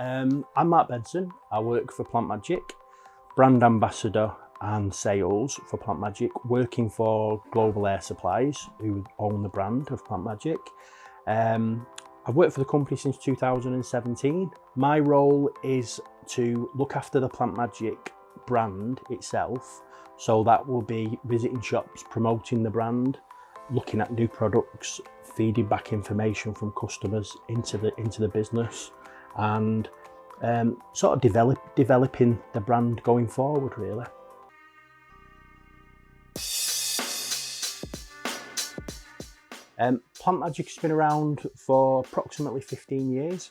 I'm Mark Benson. I work for Plant Magic, brand ambassador and sales for Plant Magic, working for Global Air Supplies, who own the brand of Plant Magic. I've worked for the company since 2017. My role is to look after the Plant Magic brand itself. So that will be visiting shops, promoting the brand, looking at new products, feeding back information from customers into the business, and sort of developing the brand going forward, really. Plant Magic has been around for approximately 15 years.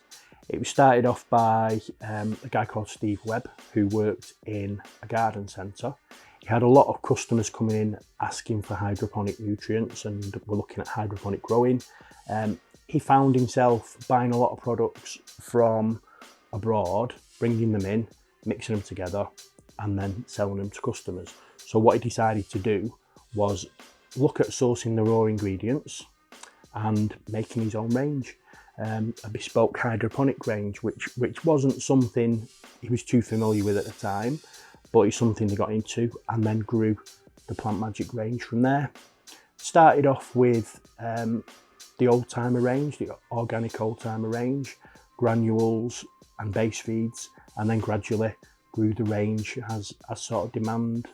It was started off by a guy called Steve Webb, who worked in a garden centre. He had a lot of customers coming in asking for hydroponic nutrients, and were looking at hydroponic growing. He found himself buying a lot of products from abroad, bringing them in, mixing them together, and then selling them to customers. So what he decided to do was look at sourcing the raw ingredients and making his own range, a bespoke hydroponic range, which wasn't something he was too familiar with at the time, but it's something they got into, and then grew the Plant Magic range from there. Started off with the old timer range, the organic old timer range, granules and base feeds, and then gradually grew the range as sort of demand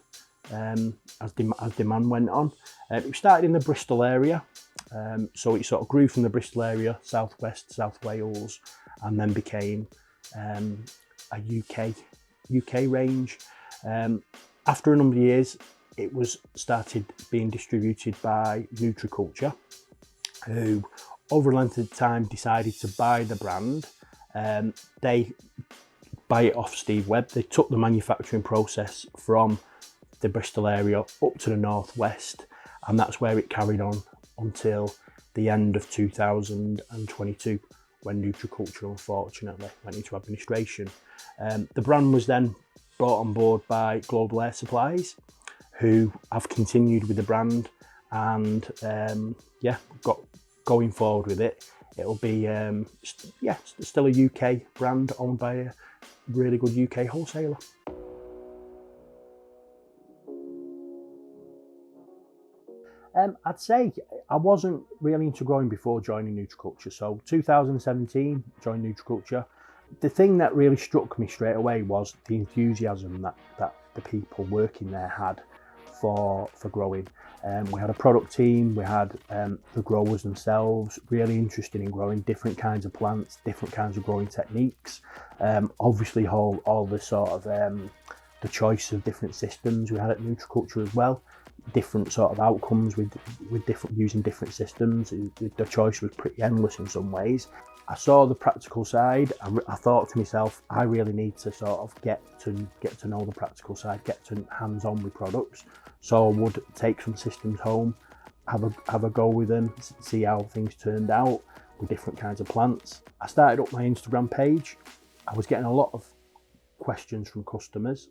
went on. It started in the Bristol area, so it sort of grew from the Bristol area, southwest, South Wales, and then became a UK range. After a number of years, it was started being distributed by Nutriculture, who over a length of time decided to buy the brand. They buy it off Steve Webb. They took the manufacturing process from the Bristol area up to the northwest, and that's where it carried on until the end of 2022, when Nutriculture unfortunately went into administration. The brand was then brought on board by Global Air Supplies, who have continued with the brand, and going forward with it. It'll be still a UK brand owned by a really good UK wholesaler. I'd say I wasn't really into growing before joining Nutriculture. So 2017, joined Nutriculture. The thing that really struck me straight away was the enthusiasm that the people working there had for growing. We had a product team, we had the growers themselves, really interested in growing different kinds of plants, different kinds of growing techniques. Obviously all the sort of the choice of different systems we had at Nutriculture as well. Different sort of outcomes with using different systems. The choice was pretty endless in some ways. I saw the practical side. I thought to myself, I really need to sort of get to know the practical side, get to hands-on with products. So I would take some systems home, have a go with them, see how things turned out with different kinds of plants. I started up my Instagram page. I was getting a lot of questions from customers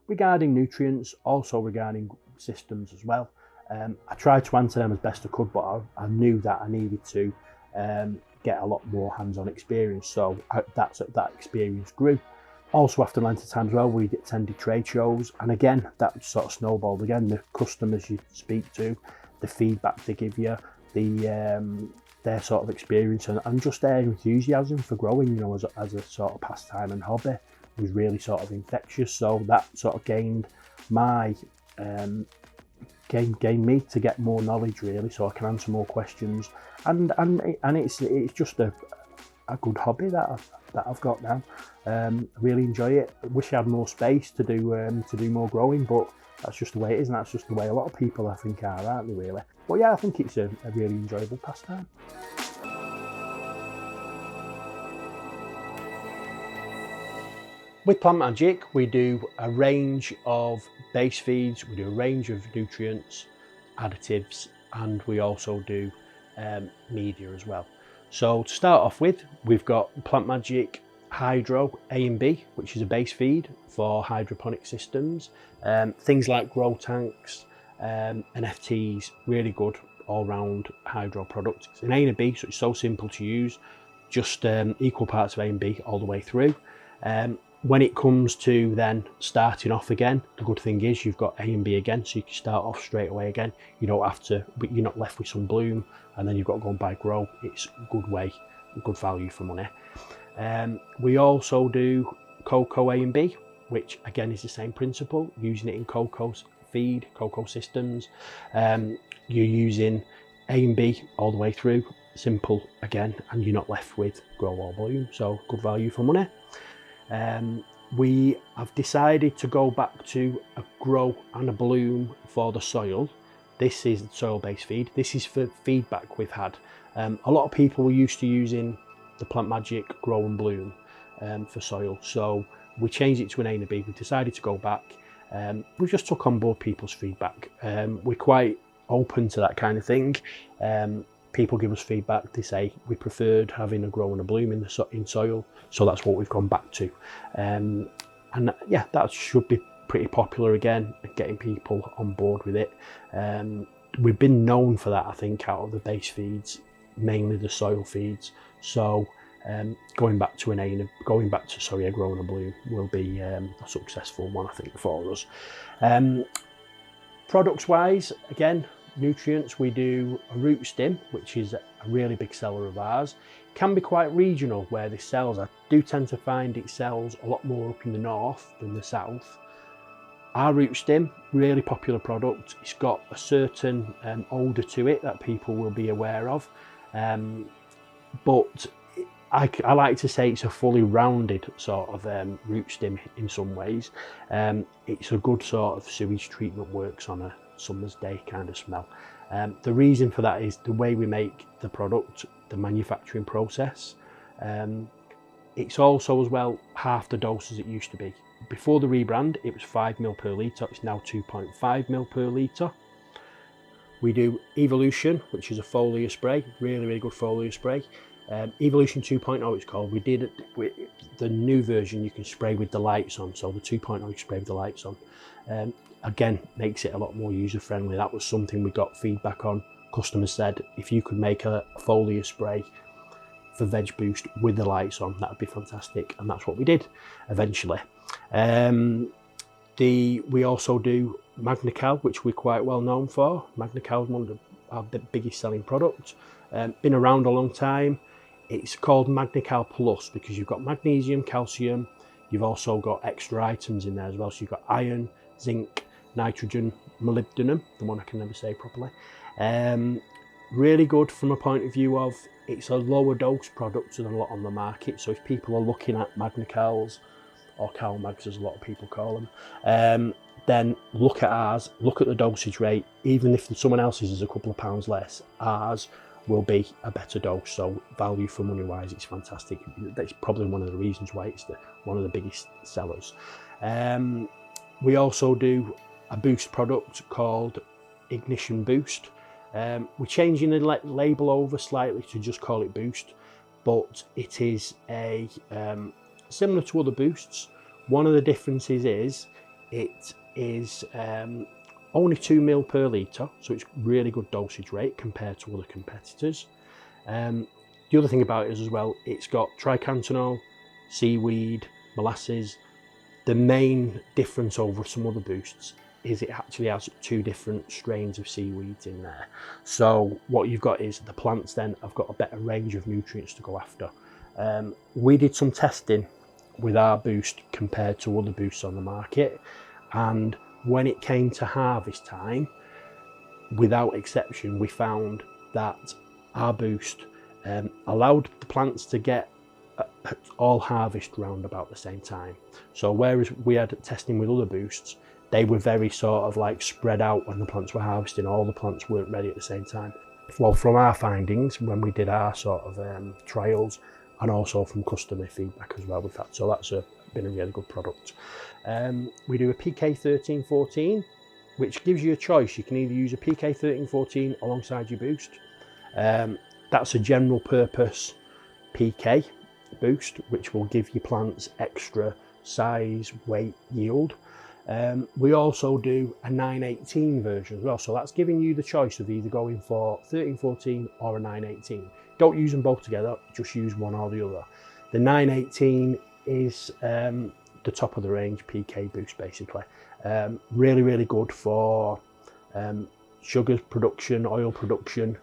regarding nutrients, also regarding systems as well. I tried to answer them as best I could, but I knew that I needed to get a lot more hands-on experience, so that experience grew. Also, after a length of time as well, we attended trade shows, and again that sort of snowballed. Again, the customers you speak to, the feedback they give you, their sort of experience, and just their enthusiasm for growing, as a sort of pastime and hobby, was really sort of infectious. So that sort of gained me to get more knowledge, really, so I can answer more questions, and it's just a good hobby that I've got now. I really enjoy it. I wish I had more space to do more growing, but that's just the way it is, and that's just the way a lot of people, I think, are, aren't they, really? But yeah, I think it's a really enjoyable pastime. With Plant Magic, we do a range of base feeds, we do a range of nutrients, additives, and we also do media as well. So to start off with, we've got Plant Magic Hydro A and B, which is a base feed for hydroponic systems. Things like grow tanks, NFTs, really good all-round hydro product. It's an A and a B, so it's so simple to use. just equal parts of A and B all the way through. When it comes to then starting off again, the good thing is you've got A and B again, so you can start off straight away again. You don't have to, but you're not left with some bloom and then you've got to go and buy grow. It's a good way, good value for money. We also do cocoa A and B, which again is the same principle, using it in cocoa feed, cocoa systems. You're using A and B all the way through, simple again, and you're not left with grow or bloom, so good value for money. We have decided to go back to a grow and a bloom for the soil. This is soil-based feed. This is for feedback we've had. A lot of people were used to using the Plant Magic grow and bloom for soil, so we changed it to an A and a B. We decided to go back. We just took on board people's feedback. We're quite open to that kind of thing. People give us feedback. They say we preferred having a grow and a bloom in soil, so that's what we've gone back to. And yeah, that should be pretty popular again, getting people on board with it. We've been known for that, I think, out of the base feeds, mainly the soil feeds. So going back to a grow and a bloom will be a successful one, I think, for us. Products wise, again, nutrients, we do a root stim, which is a really big seller of ours. Can be quite regional where this sells. I do tend to find it sells a lot more up in the north than the south. Our root stim, really popular product. It's got a certain odour to it that people will be aware of, but I like to say it's a fully rounded sort of root stim in some ways. It's a good sort of sewage treatment, works on a summer's day kind of smell. The reason for that is the way we make the product, the manufacturing process. It's also as well half the dose as it used to be. Before the rebrand it was 5 ml per litre, it's now 2.5 ml per litre. We do Evolution, which is a foliar spray, really good foliar spray. Evolution 2.0 it's called. We did it, the new version you can spray with the lights on, so the 2.0 you spray with the lights on. Again, makes it a lot more user friendly. That was something we got feedback on. Customers said if you could make a foliar spray for Veg Boost with the lights on, that would be fantastic, and that's what we did eventually. We also do Magnical, which we're quite well known for. Magnical is one of the biggest selling products. Been around a long time. It's called Magnical Plus because you've got magnesium, calcium, you've also got extra items in there as well. So you've got iron, zinc, nitrogen, molybdenum, the one I can never say properly. Really good from a point of view of it's a lower dose product than a lot on the market. So if people are looking at Magnicals, or CalMags as a lot of people call them, then look at ours, look at the dosage rate. Even if someone else's is a couple of pounds less, ours will be a better dose. So value for money wise, it's fantastic. That's probably one of the reasons why it's one of the biggest sellers. We also do a boost product called Ignition Boost. We're changing the label over slightly to just call it Boost, but it is a similar to other boosts. One of the differences is it is only 2 ml per litre, so it's really good dosage rate compared to other competitors. The other thing about it is as well, it's got tricantanol, seaweed, molasses. The main difference over some other boosts is it actually has 2 different strains of seaweeds in there. So what you've got is the plants then have got a better range of nutrients to go after. We did some testing with our boost compared to other boosts on the market, and when it came to harvest time, without exception, we found that our boost allowed the plants to get all harvest round about the same time. So whereas we had testing with other boosts, they were very sort of like spread out when the plants were harvesting. All the plants weren't ready at the same time. Well, from our findings when we did our sort of trials, and also from customer feedback as well with that, so that's been a really good product. We do a PK1314, which gives you a choice. You can either use a PK1314 alongside your boost. That's a general purpose PK boost, which will give your plants extra size, weight, yield. We also do a 918 version as well, so that's giving you the choice of either going for 1314 or a 918. Don't use them both together, just use one or the other. The 918 is the top of the range PK boost, basically. Really, really good for sugar production, oil production.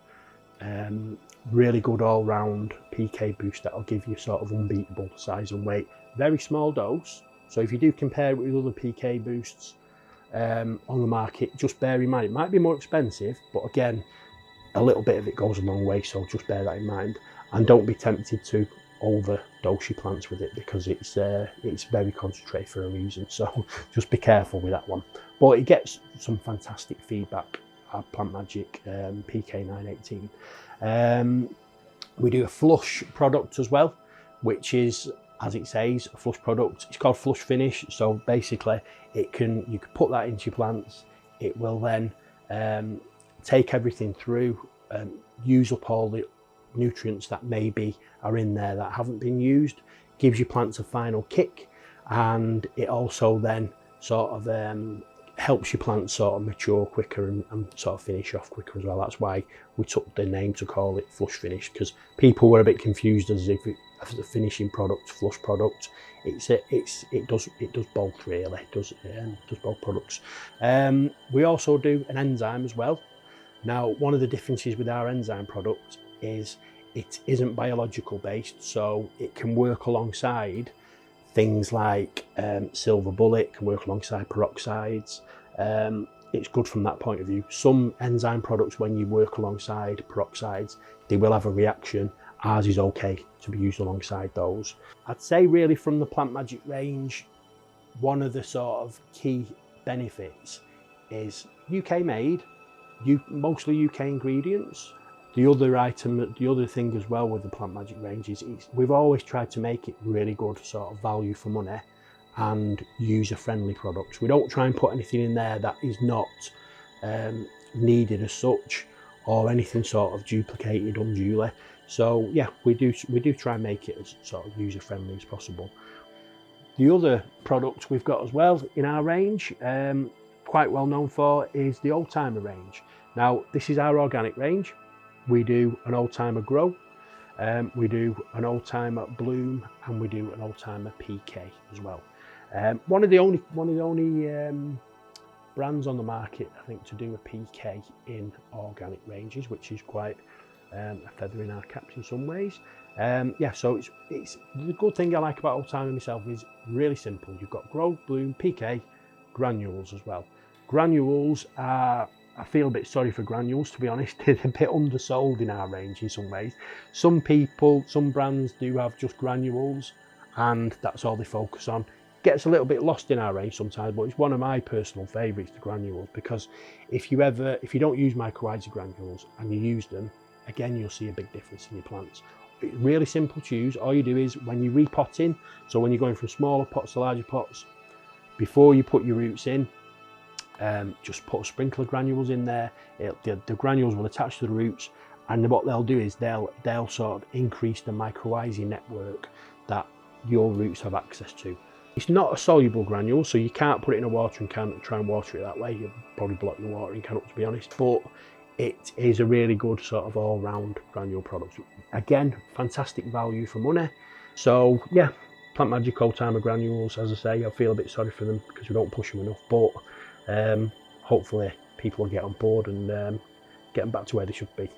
Really good all-round PK boost that'll give you sort of unbeatable size and weight. Very small dose, so if you do compare it with other PK boosts on the market, just bear in mind it might be more expensive, but again, a little bit of it goes a long way, so just bear that in mind. And don't be tempted to overdose your plants with it, because it's very concentrated for a reason, so just be careful with that one. But it gets some fantastic feedback, our Plant Magic PK 918. We do a flush product as well, which is, as it says, a flush product. It's called Flush Finish, so basically you can put that into your plants. It will then take everything through, use up all the nutrients that maybe are in there that haven't been used, gives your plants a final kick, and it also then sort of helps your plants sort of mature quicker and sort of finish off quicker as well. That's why we took the name to call it Flush Finish, because people were a bit confused as if it as a finishing product, flush product. It does both really. It does both products. We also do an enzyme as well. Now, one of the differences with our enzyme product is it isn't biological based, so it can work alongside things like silver bullet, can work alongside peroxides. It's good from that point of view. Some enzyme products, when you work alongside peroxides, they will have a reaction. Ours is okay to be used alongside those. I'd say really from the Plant Magic range, one of the sort of key benefits is UK made, mostly UK ingredients. The other thing as well with the Plant Magic range is we've always tried to make it really good sort of value for money and user-friendly products. We don't try and put anything in there that is not needed as such, or anything sort of duplicated unduly. So yeah, we do try and make it as sort of user-friendly as possible. The other product we've got as well in our range, quite well known for, is the Old Timer range. Now, this is our organic range. We do an Old Timer Grow, we do an Old Timer Bloom, and we do an Old Timer PK as well. One of the only brands on the market, I think, to do a PK in organic ranges, which is quite a feather in our caps in some ways. Yeah, so it's the good thing I like about Old Timer myself is really simple. You've got Grow, Bloom, PK, granules as well. Granules are, I feel a bit sorry for granules, to be honest. They're a bit undersold in our range in some ways. Some brands do have just granules, and that's all they focus on. Gets a little bit lost in our range sometimes, but it's one of my personal favourites, the granules, because if you don't use mycorrhiza granules and you use them, again, you'll see a big difference in your plants. It's really simple to use. All you do is when you're repotting, so when you're going from smaller pots to larger pots, before you put your roots in, just put a sprinkle of granules in there. The granules will attach to the roots, and what they'll do is they'll sort of increase the mycorrhizae network that your roots have access to. It's not a soluble granule, so you can't put it in a watering can and try and water it that way. You'll probably block your watering can up, to be honest, but it is a really good sort of all-round granule product. Again, fantastic value for money. So yeah, Plant Magic Old Timer granules, as I say, I feel a bit sorry for them because we don't push them enough, but hopefully people will get on board and get them back to where they should be.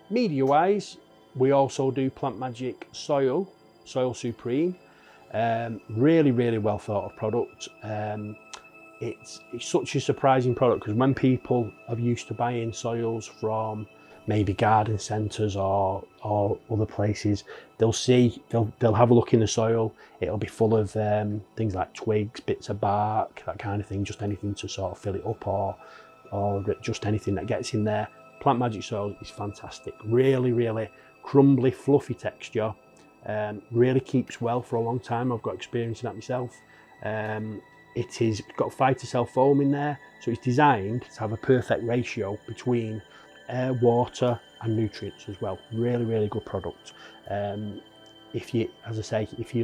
Media wise, we also do Plant Magic Soil Supreme. Really well thought of product. It's such a surprising product, because when people are used to buying soils from maybe garden centres or other places, they'll have a look in the soil. It'll be full of things like twigs, bits of bark, that kind of thing, just anything to sort of fill it up, or just anything that gets in there. Plant Magic Soil is fantastic. Really crumbly, fluffy texture. Really keeps well for a long time. I've got experience in that myself. It's got phytocell foam in there, so it's designed to have a perfect ratio between air, water and nutrients as well. Really good product. If you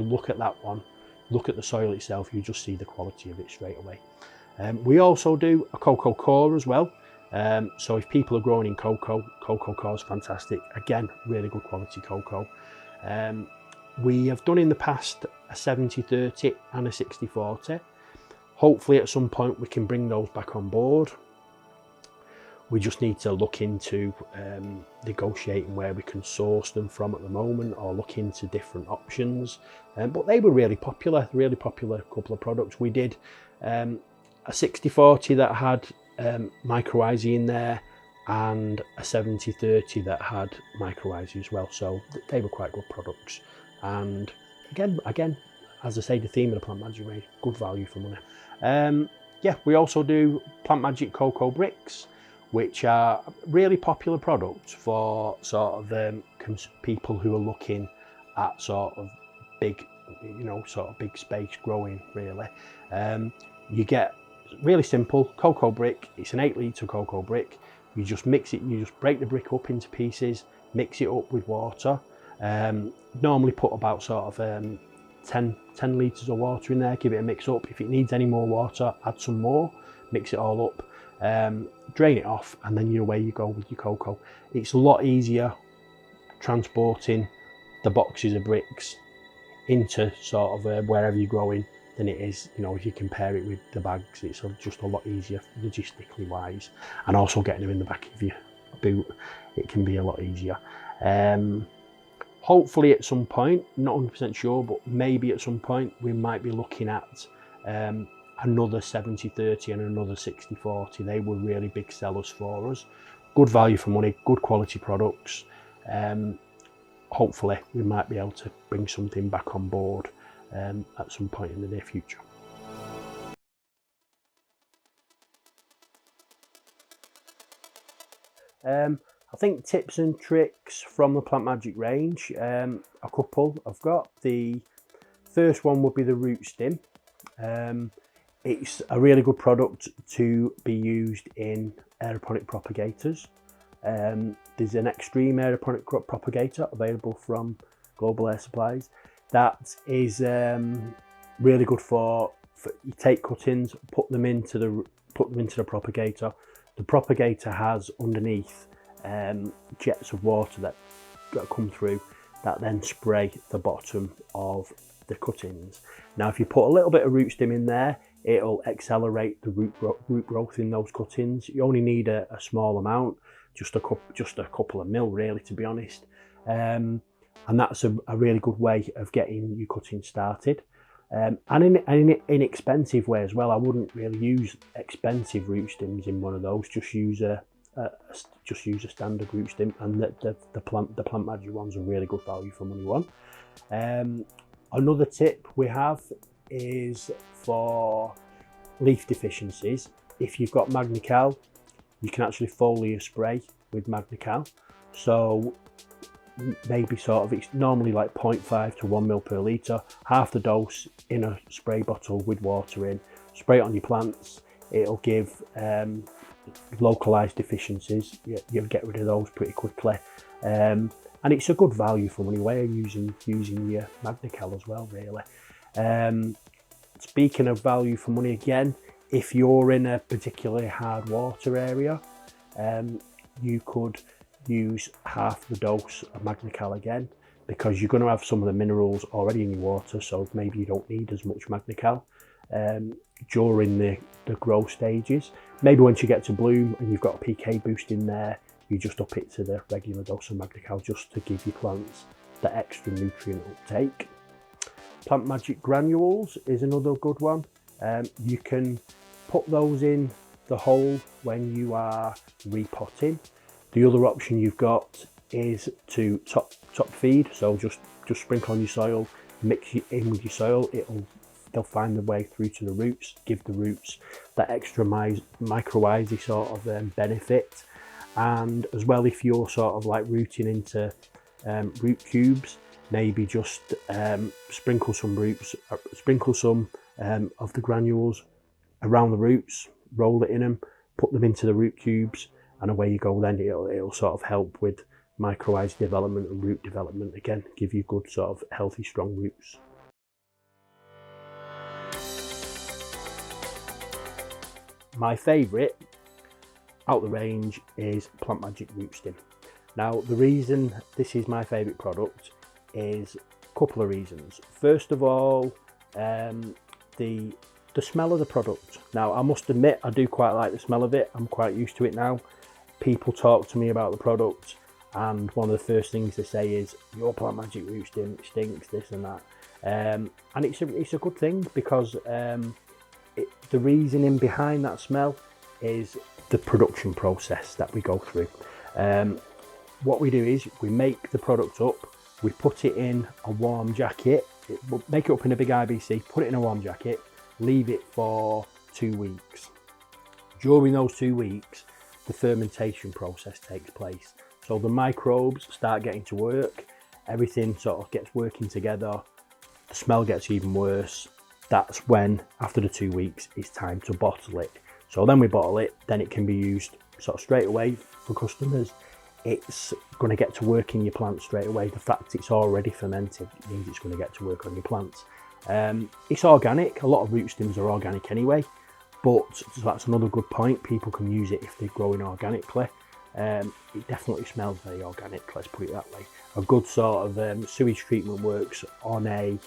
look at that one, look at the soil itself, you just see the quality of it straight away. We also do a cocoa core as well. So if people are growing in cocoa core is fantastic. Again, really good quality cocoa. We have done in the past a 70-30 and a 60-40. Hopefully at some point we can bring those back on board. We just need to look into negotiating where we can source them from at the moment, or look into different options. But they were really popular couple of products. We did a 60-40 that had mycorrhizae in there, and a 70-30 that had mycorrhizae as well. So they were quite good products. And again, as I say, the theme of the Plant Magic range, good value for money. Yeah, we also do Plant Magic cocoa bricks, which are really popular products for sort of people who are looking at sort of big, big space growing really. You get really simple cocoa brick. It's an 8-litre cocoa brick. You just mix it, you just break the brick up into pieces, mix it up with water. Normally put about sort of 10 litres of water in there, give it a mix up. If it needs any more water, add some more, mix it all up. Drain it off, and then away you go with your cocoa. It's a lot easier transporting the boxes of bricks into sort of wherever you're growing than it is, if you compare it with the bags. It's just a lot easier logistically wise, and also getting them in the back of your boot, it can be a lot easier. Hopefully at some point, not 100% sure, but maybe at some point we might be looking at another 70-30 and another 60-40. They were really big sellers for us. Good value for money, good quality products. Hopefully we might be able to bring something back on board at some point in the near future. I think tips and tricks from the Plant Magic range, a couple I've got. The first one would be the root stim. It's a really good product to be used in aeroponic propagators. There's an extreme aeroponic propagator available from Global Air Supplies. That is really good for you take cuttings, put them into the propagator. The propagator has underneath jets of water that come through that then spray the bottom of the cuttings. Now, if you put a little bit of root stim in there, it'll accelerate the root growth in those cuttings. You only need a small amount, just a couple of mil really, to be honest. And that's a really good way of getting your cutting started. And in an inexpensive way as well. I wouldn't really use expensive root stims in one of those. Just use a standard root stim, and the Plant Magic one's a really good value for money one. Another tip we have is for leaf deficiencies. If you've got Magnical, you can actually foliar spray with Magnical. So maybe it's normally like 0.5 to 1 ml per litre, half the dose in a spray bottle with water in, spray it on your plants. It'll give localised deficiencies. You'll get rid of those pretty quickly. And it's a good value for money way using your Magnical as well, really. Speaking of value for money again, if you're in a particularly hard water area, you could use half the dose of Magnical again, because you're going to have some of the minerals already in your water, so maybe you don't need as much Magnical during the grow stages. Maybe once you get to bloom and you've got a PK boost in there, you just up it to the regular dose of Magnical just to give your plants the extra nutrient uptake. Plant Magic granules is another good one. You can put those in the hole when you are repotting. The other option you've got is to top feed, so just sprinkle on your soil, mix it in with your soil. They'll find their way through to the roots, give the roots that extra mycorrhizae sort of benefit. And as well, if you're sort of like rooting into root cubes, maybe just sprinkle some of the granules around the roots, roll it in them, put them into the root cubes, and away you go. Then it'll sort of help with mycorrhizae development and root development. Again, give you good sort of healthy, strong roots. my favourite out the range is Plant Magic Root Stim. Now, the reason this is my favourite product is a couple of reasons. First of all, the smell of the product. Now, I must admit, I do quite like the smell of it. I'm quite used to it now. People talk to me about the product, and one of the first things they say is, your Plant Magic Root Stim, it stinks, this and that. And it's a good thing, because the reasoning behind that smell is the production process that we go through. What we do is we make the product up, we put it in a warm jacket, make it up in a big IBC, put it in a warm jacket, leave it for 2 weeks. During those 2 weeks, the fermentation process takes place. So the microbes start getting to work, everything sort of gets working together, the smell gets even worse. That's when, after the 2 weeks, it's time to bottle it. So then we bottle it, then it can be used sort of straight away for customers. It's going to get to work in your plants straight away. The fact it's already fermented means it's going to get to work on your plants. It's organic. A lot of root stems are organic anyway, but so that's another good point. People can use it if they're growing organically. It definitely smells very organic, let's put it that way. A good sort of sewage treatment works on a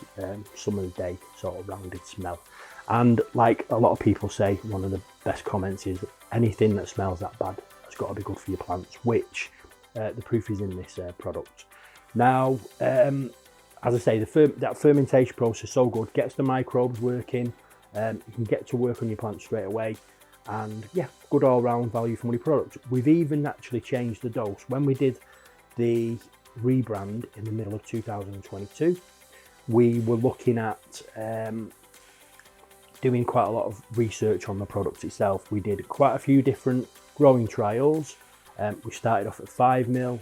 summer's day sort of rounded smell. And like a lot of people say, one of the best comments is anything that smells that bad has got to be good for your plants, which the proof is in this product. Now, as I say, that fermentation process is so good, gets the microbes working, you can get to work on your plants straight away, and yeah, good all-round value for money product. We've even actually changed the dose. When we did the rebrand in the middle of 2022, we were looking at doing quite a lot of research on the product itself. We did quite a few different growing trials. We started off at 5ml,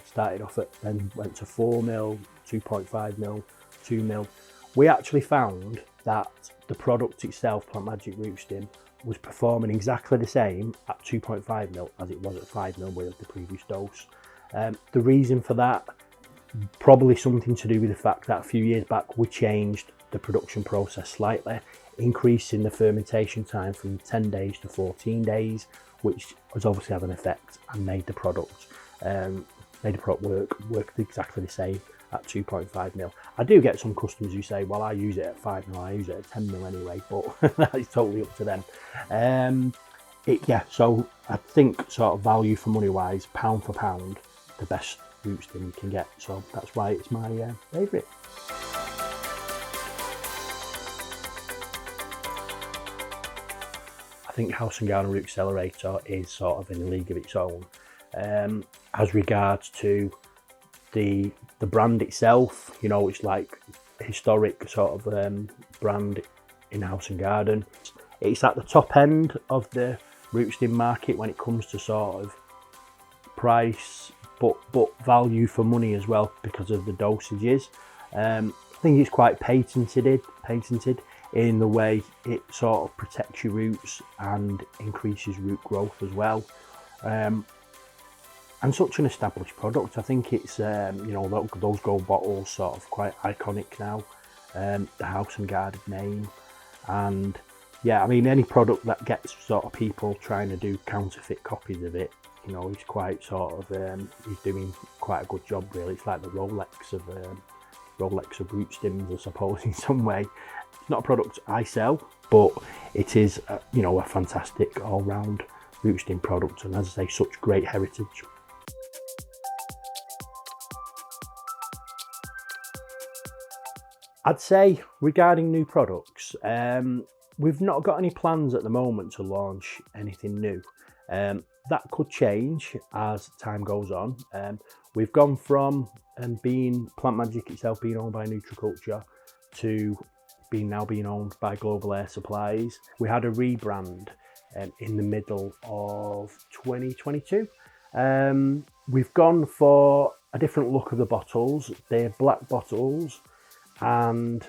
then went to 4ml, 2.5ml, 2ml. We actually found that the product itself, Plant Magic Root Stim, was performing exactly the same at 2.5ml as it was at 5ml with the previous dose. The reason for that, probably something to do with the fact that a few years back we changed the production process slightly, increasing the fermentation time from 10 days to 14 days, which has obviously had an effect and made the product work exactly the same at 2.5ml. I do get some customers who say, well, I use it at 5ml, I use it at 10ml anyway, but that is totally up to them. So I think sort of value for money wise, pound for pound, the best root stim you can get. So that's why it's my favourite. I think House and Garden Root Accelerator is sort of in a league of its own. As regards to the brand itself, you know, it's like a historic sort of brand in House and Garden. It's at the top end of the root stim market when it comes to sort of price, but value for money as well because of the dosages. I think it's quite patented in the way it sort of protects your roots and increases root growth as well. And such an established product. I think it's, you know, those gold bottles sort of quite iconic now, the House and Garden name. And yeah, I mean, any product that gets sort of people trying to do counterfeit copies of it, you know, he's quite sort of, he's doing quite a good job really. It's like the Rolex of root stims, I suppose, in some way. It's not a product I sell, but it is, you know, a fantastic all-round root stim product, and as I say, such great heritage. I'd say regarding new products, we've not got any plans at the moment to launch anything new. That could change as time goes on. We've gone from being Plant Magic itself being owned by Nutriculture to now being owned by Global Air Supplies. We had a rebrand in the middle of 2022. We've gone for a different look of the bottles. They're black bottles, and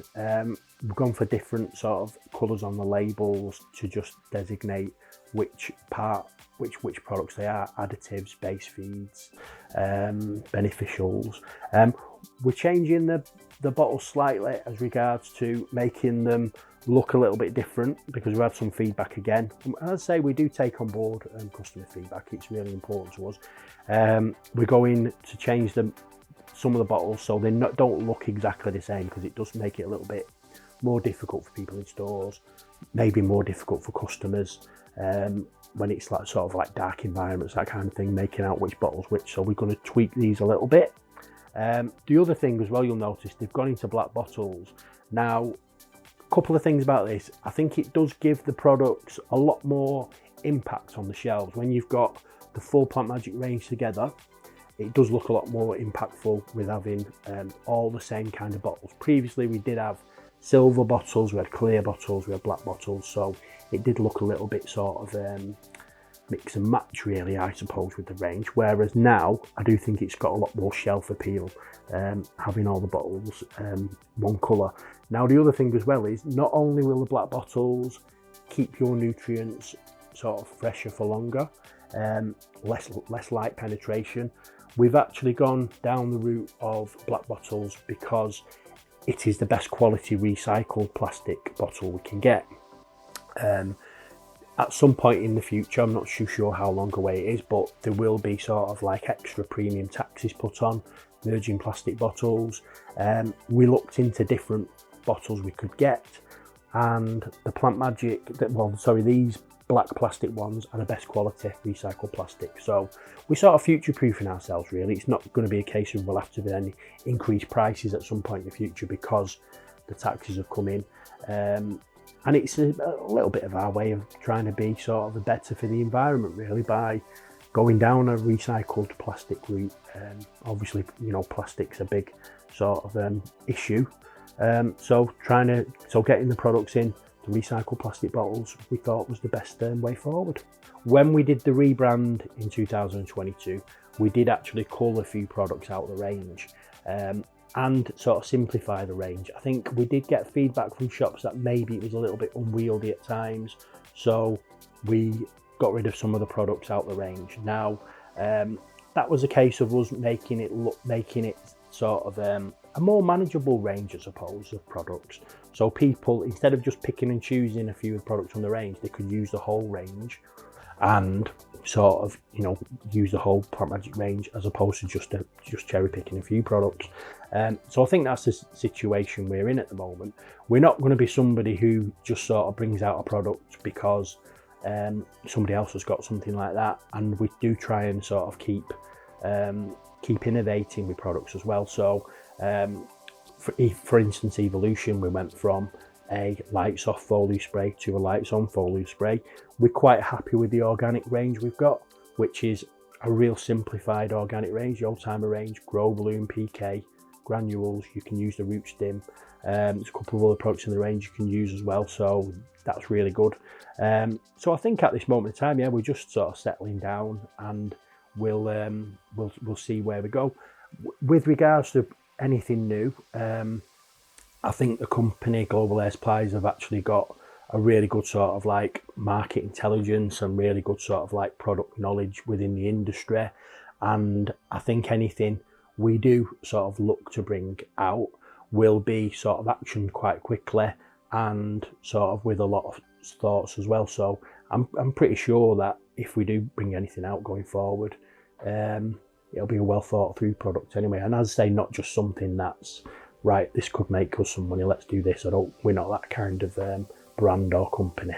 we've gone for different sort of colours on the labels to just designate which products they are: additives, base feeds, beneficials. We're changing the bottles slightly as regards to making them look a little bit different, because we've had some feedback again. And I'd say we do take on board customer feedback. It's really important to us. We're going to change some of the bottles so they don't look exactly the same, because it does make it a little bit more difficult for people in stores, maybe more difficult for customers when it's like sort of like dark environments, that kind of thing, making out which bottle's which. So we're going to tweak these a little bit. The other thing as well, you'll notice they've gone into black bottles. Now, a couple of things about this. I think it does give the products a lot more impact on the shelves. When you've got the full Plant Magic range together, it does look a lot more impactful with having all the same kind of bottles. Previously, we did have silver bottles, we had clear bottles, we had black bottles, so it did look a little bit sort of mix and match really, I suppose, with the range. Whereas now, I do think it's got a lot more shelf appeal, having all the bottles one colour. Now, the other thing as well is, not only will the black bottles keep your nutrients sort of fresher for longer, less light penetration, we've actually gone down the route of black bottles because it is the best quality recycled plastic bottle we can get. At some point in the future, I'm not too sure how long away it is, but there will be sort of like extra premium taxes put on virgin plastic bottles. We looked into different bottles we could get, and the Plant Magic, these black plastic ones are the best quality recycled plastic. So we're sort of future-proofing ourselves really. It's not going to be a case of we'll have to be any increased prices at some point in the future because the taxes have come in. And it's a little bit of our way of trying to be sort of better for the environment really, by going down a recycled plastic route. Obviously, you know, plastic's a big sort of issue. So getting the products in the recycled plastic bottles, we thought was the best way forward. When we did the rebrand in 2022, we did actually cull a few products out of the range and sort of simplify the range. I think we did get feedback from shops that maybe it was a little bit unwieldy at times, so we got rid of some of the products out of the range. Now, that was a case of us making it sort of a more manageable range, I suppose, of products. So people, instead of just picking and choosing a few of the products on the range, they could use the whole range and sort of, you know, use the whole Plant Magic range as opposed to just cherry picking a few products. So I think that's the situation we're in at the moment. We're not going to be somebody who just sort of brings out a product because somebody else has got something like that, and we do try and sort of keep innovating with products as well. So for instance, Evolution, we went from a lights off foliar spray to a lights on foliar spray. We're quite happy with the organic range we've got, which is a real simplified organic range, the old timer range, Grow Balloon, PK, granules. You can use the root stim. There's a couple of other products in the range you can use as well, so that's really good. So I think at this moment in time, yeah, we're just sort of settling down, and we'll see where we go. With regards to anything new, I think the company Global Air Supplies have actually got a really good sort of like market intelligence and really good sort of like product knowledge within the industry. And I think anything we do sort of look to bring out will be sort of actioned quite quickly and sort of with a lot of thoughts as well. So I'm pretty sure that if we do bring anything out going forward, it'll be a well thought through product anyway. And as I say, not just something that's right, this could make us some money, let's do this. We're not that kind of brand or company.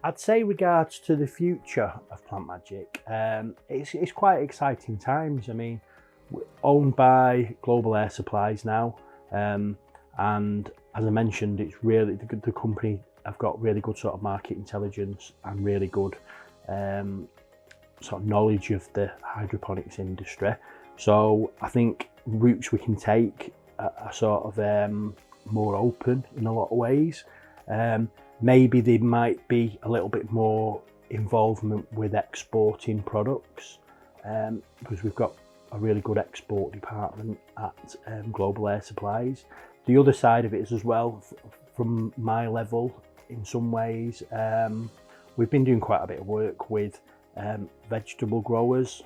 I'd say regards to the future of Plant Magic, it's quite exciting times. I mean, we're owned by Global Air Supplies now, and as I mentioned, it's really the company have got really good sort of market intelligence and really good sort of knowledge of the hydroponics industry. So I think routes we can take are sort of more open in a lot of ways. Maybe there might be a little bit more involvement with exporting products, because we've got a really good export department at Global Air Supplies. The other side of it is as well, from my level, in some ways, we've been doing quite a bit of work with vegetable growers,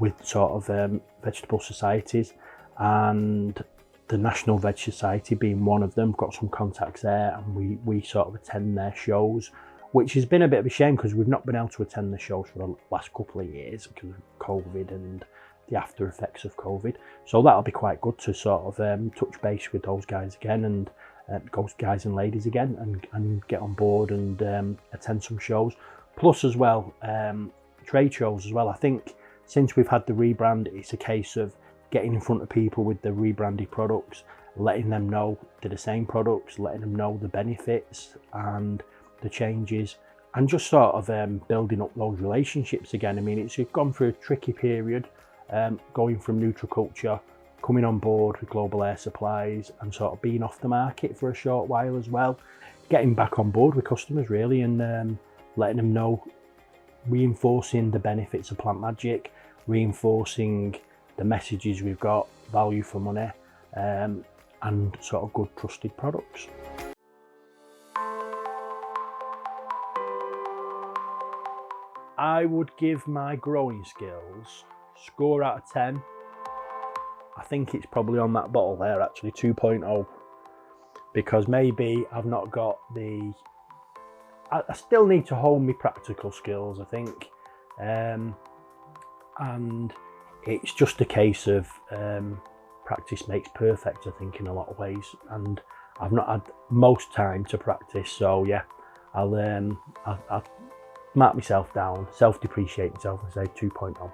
with sort of vegetable societies, and the National Veg Society being one of them. Got some contacts there, and we sort of attend their shows, which has been a bit of a shame because we've not been able to attend the shows for the last couple of years because of COVID and the after effects of COVID. So that'll be quite good to sort of touch base with those guys again, and those guys and ladies again, and get on board and attend some shows. Plus as well, trade shows as well. I think since we've had the rebrand, it's a case of getting in front of people with the rebranded products, letting them know they're the same products, letting them know the benefits and the changes, and just sort of building up those relationships again. I mean, it's gone through a tricky period, going from Nutriculture, coming on board with Global Air Supplies, and sort of being off the market for a short while as well. Getting back on board with customers really, and letting them know, reinforcing the benefits of Plant Magic, reinforcing the messages we've got, value for money, and sort of good trusted products. I would give my growing skills score out of 10. I think it's probably on that bottle there actually, 2.0, because maybe I've not got the, I still need to hone my practical skills, I think, and it's just a case of practice makes perfect, I think, in a lot of ways, and I've not had most time to practice. So yeah, I'll mark myself down, self-depreciate myself and say 2.0.